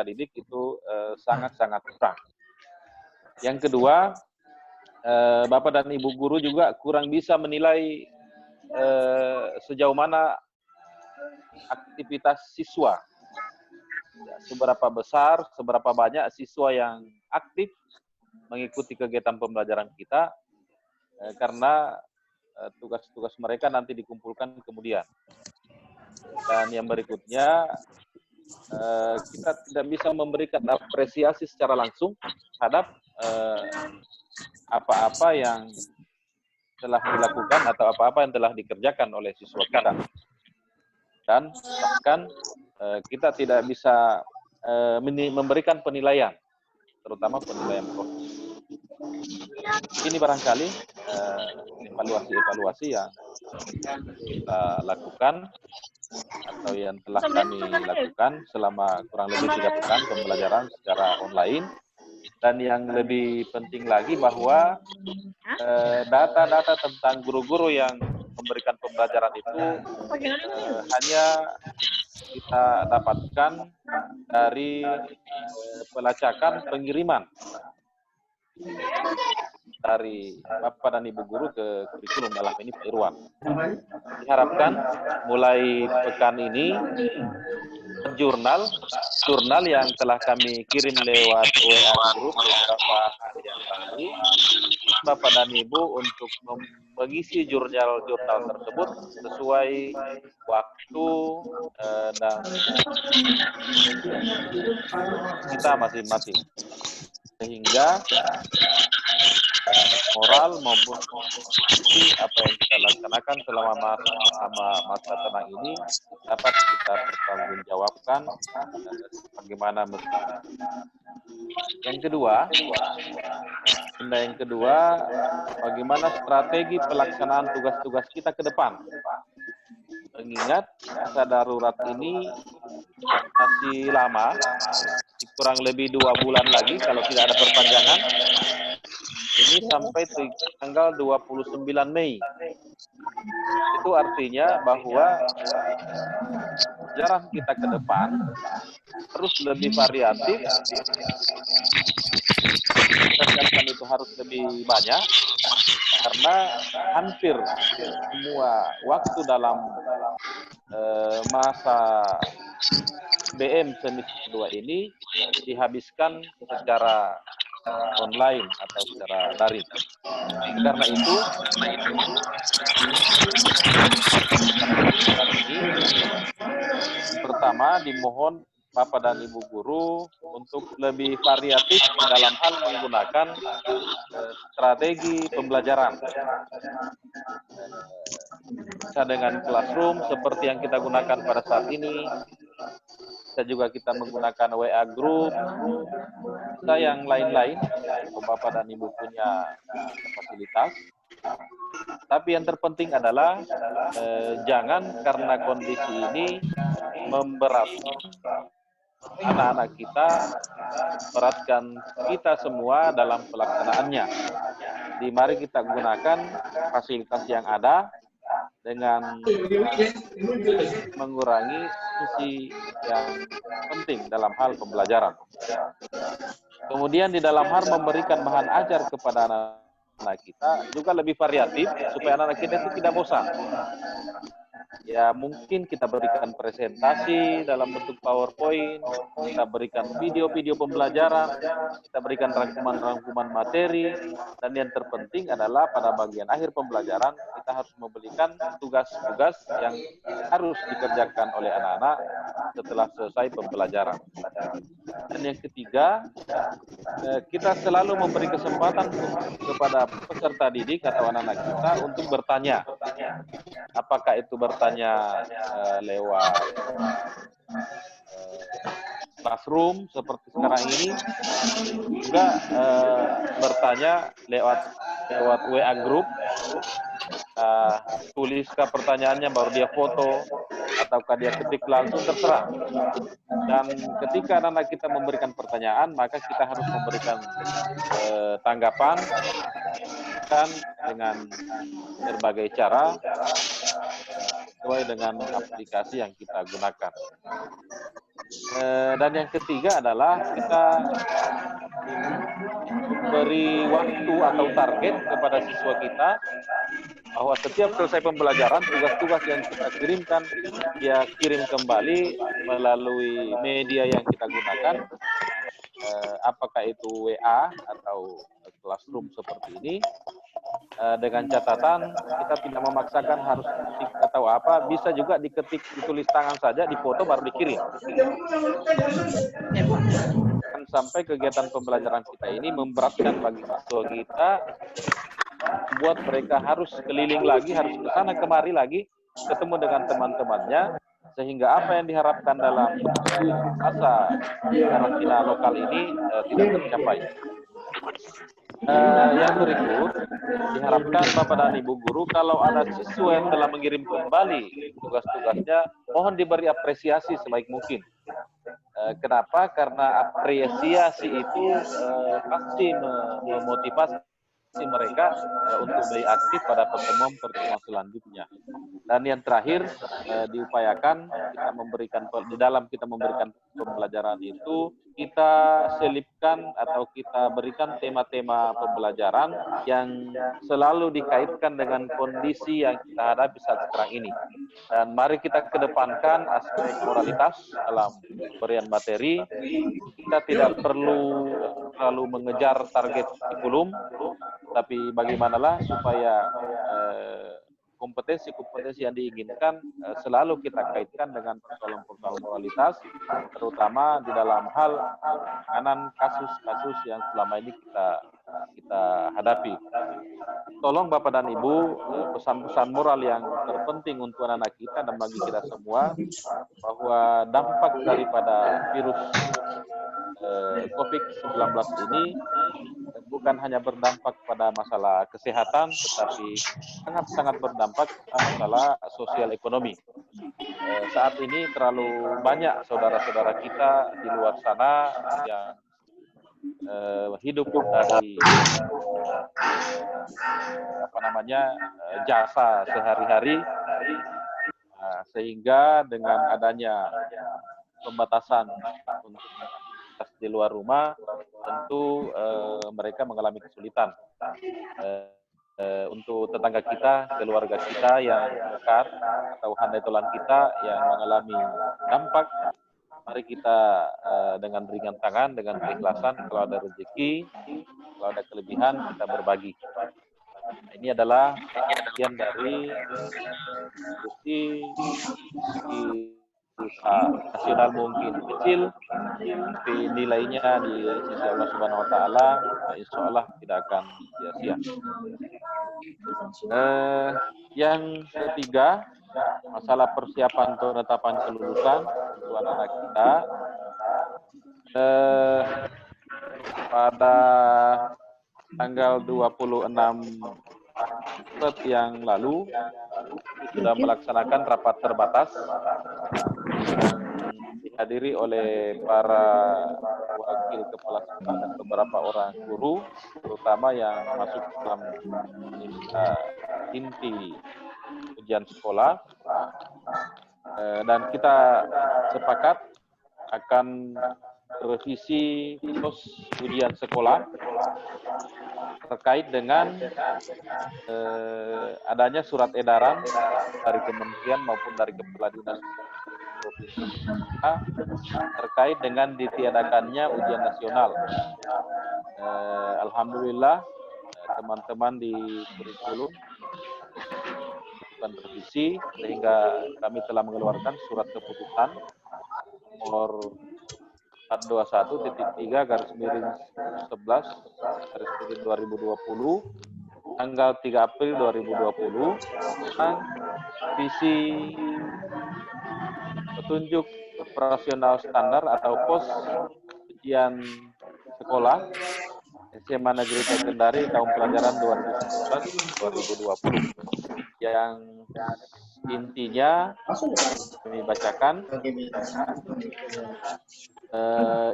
peserta didik itu sangat-sangat kurang. Yang kedua, Bapak dan Ibu guru juga kurang bisa menilai sejauh mana aktivitas siswa. Ya, seberapa besar, seberapa banyak siswa yang aktif mengikuti kegiatan pembelajaran kita, karena tugas-tugas mereka nanti dikumpulkan kemudian. Dan yang berikutnya, kita tidak bisa memberikan apresiasi secara langsung terhadap apa-apa yang telah dilakukan atau apa-apa yang telah dikerjakan oleh siswa kita. Dan bahkan kita tidak bisa memberikan penilaian, terutama penilaian proses. Ini barangkali evaluasi-evaluasi yang kita lakukan atau yang telah kami lakukan selama kurang lebih 3 pekan pembelajaran secara online. Dan yang lebih penting lagi bahwa data-data tentang guru-guru yang memberikan pembelajaran itu hanya kita dapatkan dari pelacakan pengiriman dari Bapak dan Ibu guru ke kurikulum, dalam ini Pak Irwan. Diharapkan mulai pekan ini jurnal yang telah kami kirim lewat WA Group beberapa hari yang lalu, Bapak dan Ibu untuk mengisi jurnal tersebut sesuai waktu dan kita masing-masing, sehingga moral maupun apa yang kita laksanakan selama masa tenang ini dapat kita pertanggungjawabkan bagaimana mestinya. Yang kedua, bagaimana strategi pelaksanaan tugas-tugas kita ke depan. Mengingat masa darurat ini masih lama, kurang lebih 2 bulan lagi kalau tidak ada perpanjangan. Ini sampai tanggal 29 Mei. Itu artinya bahwa jarak kita ke depan harus lebih variatif, kegiatan itu harus lebih banyak, karena hampir semua waktu dalam masa BM semester 2 ini dihabiskan secara online atau secara daring. Karena itu, pertama dimohon Bapak dan Ibu guru untuk lebih variatif dalam hal menggunakan strategi pembelajaran. Bisa dengan classroom seperti yang kita gunakan pada saat ini. Bisa juga kita menggunakan WA Group, bisa yang lain-lain, Bapak dan Ibu punya fasilitas. Tapi yang terpenting adalah jangan karena kondisi ini memberatkan anak-anak kita, beratkan kita semua dalam pelaksanaannya. Jadi mari kita gunakan fasilitas yang ada dengan mengurangi sisi yang penting dalam hal pembelajaran. Kemudian di dalam hal memberikan bahan ajar kepada anak-anak kita juga lebih variatif supaya anak-anak kita itu tidak bosan. Ya mungkin kita berikan presentasi dalam bentuk PowerPoint, kita berikan video-video pembelajaran, kita berikan rangkuman-rangkuman materi, dan yang terpenting adalah pada bagian akhir pembelajaran kita harus memberikan tugas-tugas yang harus dikerjakan oleh anak-anak setelah selesai pembelajaran. Dan yang ketiga, kita selalu memberi kesempatan kepada peserta didik atau anak-anak kita untuk bertanya. Apakah itu bertanya lewat classroom seperti sekarang ini, juga bertanya lewat WA Group, tuliskah pertanyaannya baru dia foto ataukah dia ketik langsung, terserah. Dan ketika anak-anak kita memberikan pertanyaan, maka kita harus memberikan tanggapan kan dengan berbagai cara sesuai dengan aplikasi yang kita gunakan. Dan yang ketiga adalah kita beri waktu atau target kepada siswa kita bahwa setiap selesai pembelajaran, tugas-tugas yang kita kirimkan, dia kirim kembali melalui media yang kita gunakan, apakah itu WA atau classroom seperti ini, dengan catatan kita tidak memaksakan harus ketik atau apa, bisa juga diketik, ditulis tangan saja, difoto baru dikirim. Sampai kegiatan pembelajaran kita ini memberatkan bagi siswa kita, buat mereka harus keliling lagi, harus ke sana kemari lagi, ketemu dengan teman-temannya, sehingga apa yang diharapkan dalam masa karantina lokal ini tidak tercapai. Yang berikut, diharapkan Bapak dan Ibu Guru, kalau ada siswa yang telah mengirim kembali tugas-tugasnya, mohon diberi apresiasi sebaik mungkin. Kenapa? Karena apresiasi itu pasti memotivasi mereka untuk lebih aktif pada pertemuan-pertemuan selanjutnya. Dan yang terakhir, diupayakan kita memberikan, di dalam kita memberikan pembelajaran itu, kita selipkan atau kita berikan tema-tema pembelajaran yang selalu dikaitkan dengan kondisi yang kita hadapi saat sekarang ini. Dan mari kita kedepankan aspek moralitas dalam pemberian materi. Kita tidak perlu terlalu mengejar target kurikulum, tapi bagaimanalah supaya kompetensi-kompetensi yang diinginkan selalu kita kaitkan dengan persoalan-persoalan moralitas, terutama di dalam hal penanganan kasus-kasus yang selama ini kita hadapi. Tolong Bapak dan Ibu, pesan-pesan moral yang terpenting untuk anak-anak kita dan bagi kita semua, bahwa dampak daripada virus COVID-19 ini bukan hanya berdampak pada masalah kesehatan, tetapi sangat-sangat berdampak pada masalah sosial ekonomi. Saat ini terlalu banyak saudara-saudara kita di luar sana yang hidup dari jasa sehari-hari, sehingga dengan adanya pembatasan untuk di luar rumah, tentu mereka mengalami kesulitan. Untuk tetangga kita, keluarga kita yang dekat, atau handai tolan kita yang mengalami dampak, mari kita dengan ringan tangan, dengan keikhlasan, kalau ada rezeki, kalau ada kelebihan, kita berbagi. Ini adalah bagian dari nasional mungkin kecil, tapi nilainya di sisi Allah Subhanahu Wa Taala, insya Allah tidak akan sia-sia. Yang ketiga, masalah persiapan penetapan kelulusan untuk anak-anak kita. Pada tanggal 26 Maret yang lalu sudah melaksanakan rapat terbatas dihadiri oleh para wakil kepala sekolah dan beberapa orang guru, terutama yang masuk dalam inti ujian sekolah, dan kita sepakat akan revisi ujian sekolah terkait dengan adanya surat edaran dari kementerian maupun dari kepala dinas provinsi terkait dengan ditiadakannya ujian nasional. Alhamdulillah teman-teman di kurikulum melakukan revisi, sehingga kami telah mengeluarkan surat keputusan nomor 421-3/11/2020 tanggal 3 April 2020 tentang visi petunjuk operasional standar atau pos ujian sekolah SMA Negeri Kendari tahun pelajaran 2019-2020 yang intinya kami bacakan.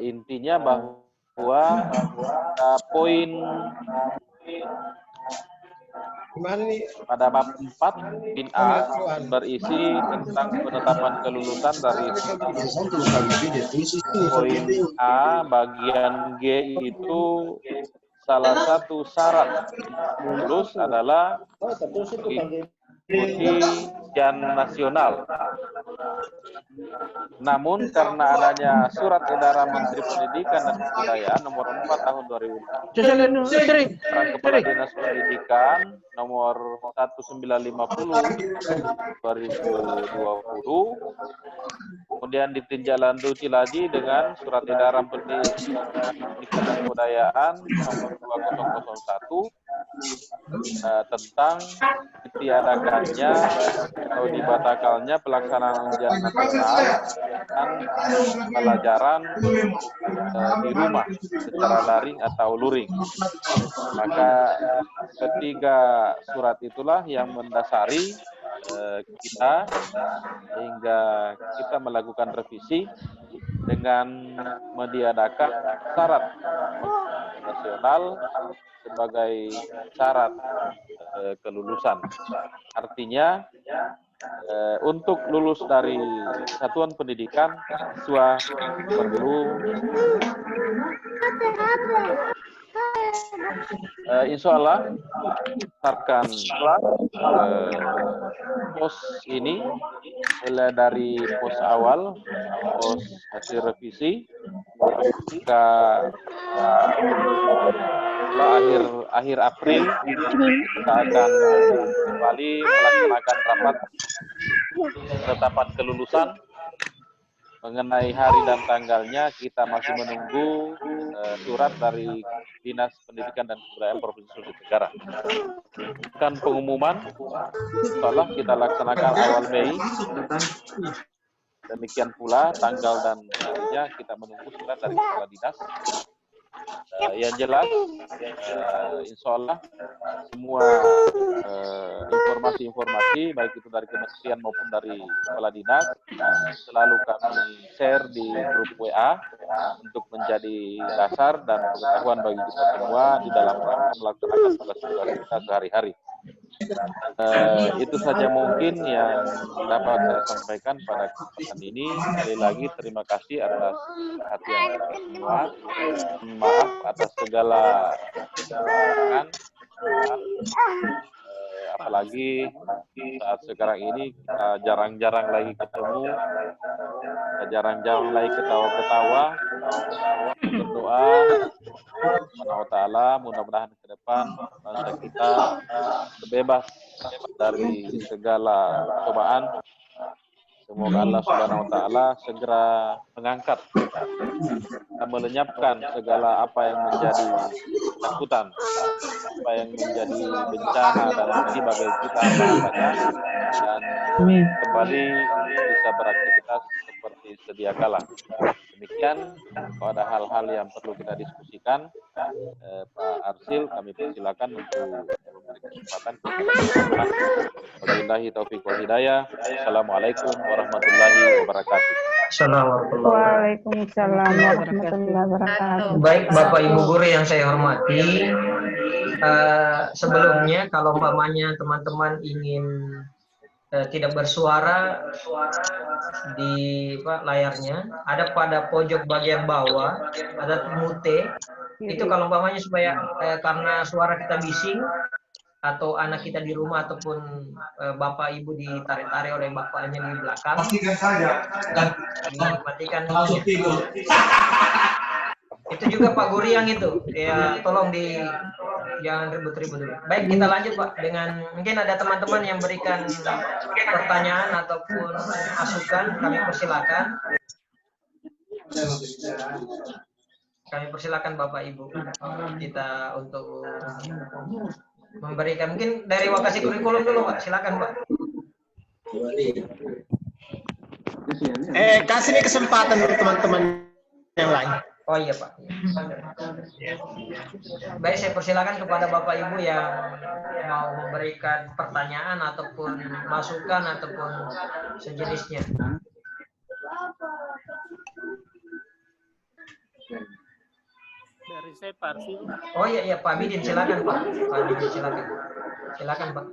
Intinya bahwa poin Pada bab 4 bin A berisi tentang penetapan kelulusan dari poin A bagian G itu salah satu syarat lulus adalah mengikuti ujian nasional. Namun karena adanya surat edaran Menteri Pendidikan dan Kebudayaan nomor 4 tahun 2020 tentang Kepala Dinas Pendidikan nomor 1950 2020, kemudian ditinjaulanjuti lagi dengan surat edaran Pendidikan dan Kebudayaan nomor 2001 tentang ditiadakannya atau dibatalkannya pelaksanaan ujian nasional dan pelajaran di rumah secara daring atau luring. Maka ketiga surat itulah yang mendasari kita hingga kita melakukan revisi dengan meniadakan syarat nasional sebagai syarat kelulusan. Artinya untuk lulus dari satuan pendidikan, siswa perlu insya Allah akan pos ini mulai dari pos awal, pos hasil revisi, hingga akhir April kita akan kembali melaksanakan rapat penetapan kelulusan. Mengenai hari dan tanggalnya kita masih menunggu surat dari Dinas Pendidikan dan Kebudayaan Provinsi Sulawesi Tenggara. Kan pengumuman setelah kita laksanakan awal Mei. Demikian pula tanggal dan harinya kita menunggu surat dari Kepala Dinas. Yang jelas, insya Allah semua informasi-informasi baik itu dari kementerian maupun dari Kepala Dinas selalu kami share di grup WA untuk menjadi dasar dan pengetahuan bagi kita semua di dalam rangka melaksanakan tugas-tugas kita sehari-hari. Itu saja mungkin yang dapat saya sampaikan pada kesempatan ini. Sekali lagi terima kasih atas perhatian kita semua. Maaf atas segala kekurangan, apalagi saat sekarang ini kita jarang-jarang lagi ketemu, jarang-jarang lagi ketawa-ketawa. Berdoa Subhanahu wa ta'ala mudah-mudahan ke depan bangsa kita terbebas dari segala cobaan. Semoga Allah Subhanahu wa ta'ala segera mengangkat dan melenyapkan segala apa yang menjadi ketakutan, apa yang menjadi bencana dan musibah bagi kita apa-apanya, dan kembali bisa beraktivitas seperti sedia kala. Demikian, kalau ada hal-hal yang perlu kita diskusikan, Pak Arsil, kami persilakan untuk memberi kesempatan kepada Wabillahi taufiq wal hidayah. Assalamualaikum warahmatullahi wabarakatuh. Waalaikumsalam warahmatullahi wabarakatuh. Baik Bapak Ibu guru yang saya hormati, sebelumnya kalau umpamanya teman-teman ingin tidak bersuara di layarnya, ada pada pojok bagian bawah ada mute. Itu kalau umpamanya supaya karena suara kita bising atau anak kita di rumah ataupun bapak ibu ditarik-tarik oleh bapaknya di belakang, dimatikan. Itu juga Pak Guri yang itu, ya tolong jangan ribut-ribut dulu. Baik, kita lanjut Pak dengan mungkin ada teman-teman yang berikan pertanyaan ataupun masukan, kami persilakan. Kami persilakan Bapak Ibu kita untuk memberikan, mungkin dari Wakasi Kurikulum dulu Pak, silakan Pak. Kasih kesempatan untuk teman-teman yang lain. Oh iya Pak. Baik, saya persilakan kepada Bapak Ibu yang mau memberikan pertanyaan ataupun masukan ataupun sejenisnya. Dari saya Pak Arsil. Oh iya Pak Bidin, silakan Pak. Pak Bidin silakan. Silakan Pak.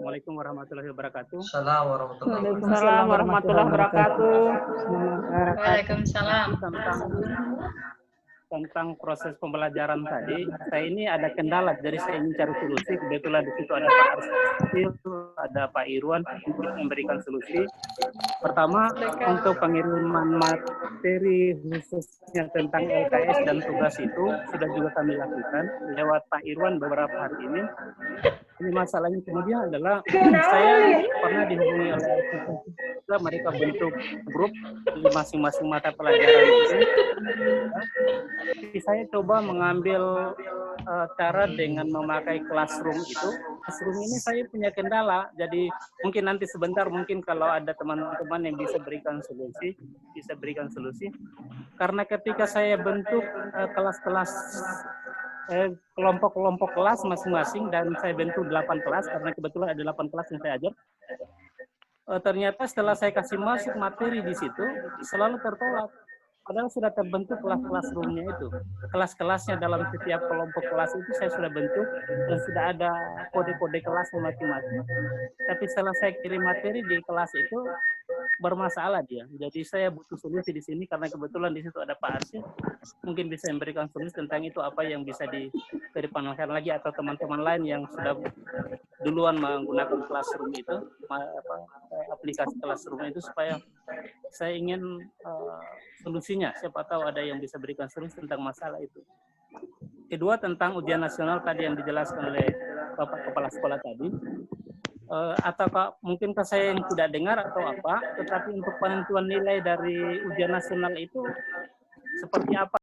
Assalamualaikum warahmatullahi wabarakatuh. Assalamualaikum warahmatullahi wabarakatuh. Waalaikumsalam warahmatullahi wabarakatuh. Waalaikumsalam. Tentang proses pembelajaran tadi, saya ini ada kendala, jadi saya ingin cari solusi. Kebetulan di situ ada Pak Arsil, ada Pak Irwan untuk memberikan solusi. Pertama, untuk pengiriman materi khususnya tentang LKS dan tugas itu sudah juga kami lakukan lewat Pak Irwan beberapa hari ini. Ini masalahnya kemudian adalah saya pernah dihubungi oleh juga mereka bentuk grup di masing-masing mata pelajaran itu. Jadi saya coba mengambil cara dengan memakai classroom itu. Classroom ini saya punya kendala, jadi mungkin nanti sebentar mungkin kalau ada teman-teman yang bisa berikan solusi. Karena ketika saya bentuk kelas-kelas kelompok-kelompok kelas masing-masing dan saya bentuk 8 kelas karena kebetulan ada 8 kelas yang saya ajar. Ternyata setelah saya kasih masuk materi di situ selalu tertolak. Padahal sudah terbentuk kelas-kelas roomnya itu. Kelas-kelasnya dalam setiap kelompok kelas itu saya sudah bentuk dan sudah ada kode-kode kelas masing-masing. Tapi setelah saya kirim materi di kelas itu bermasalah dia. Jadi saya butuh solusi di sini karena kebetulan di situ ada Pak Arsyid. Mungkin bisa memberikan solusi tentang itu apa yang bisa diperpanjangkan lagi atau teman-teman lain yang sudah duluan menggunakan classroom itu, aplikasi classroom itu supaya saya ingin solusinya. Siapa tahu ada yang bisa berikan solusi tentang masalah itu. Kedua tentang ujian nasional tadi yang dijelaskan oleh Bapak Kepala Sekolah tadi. Atau mungkin saya yang tidak dengar atau apa, tetapi untuk penentuan nilai dari ujian nasional itu seperti apa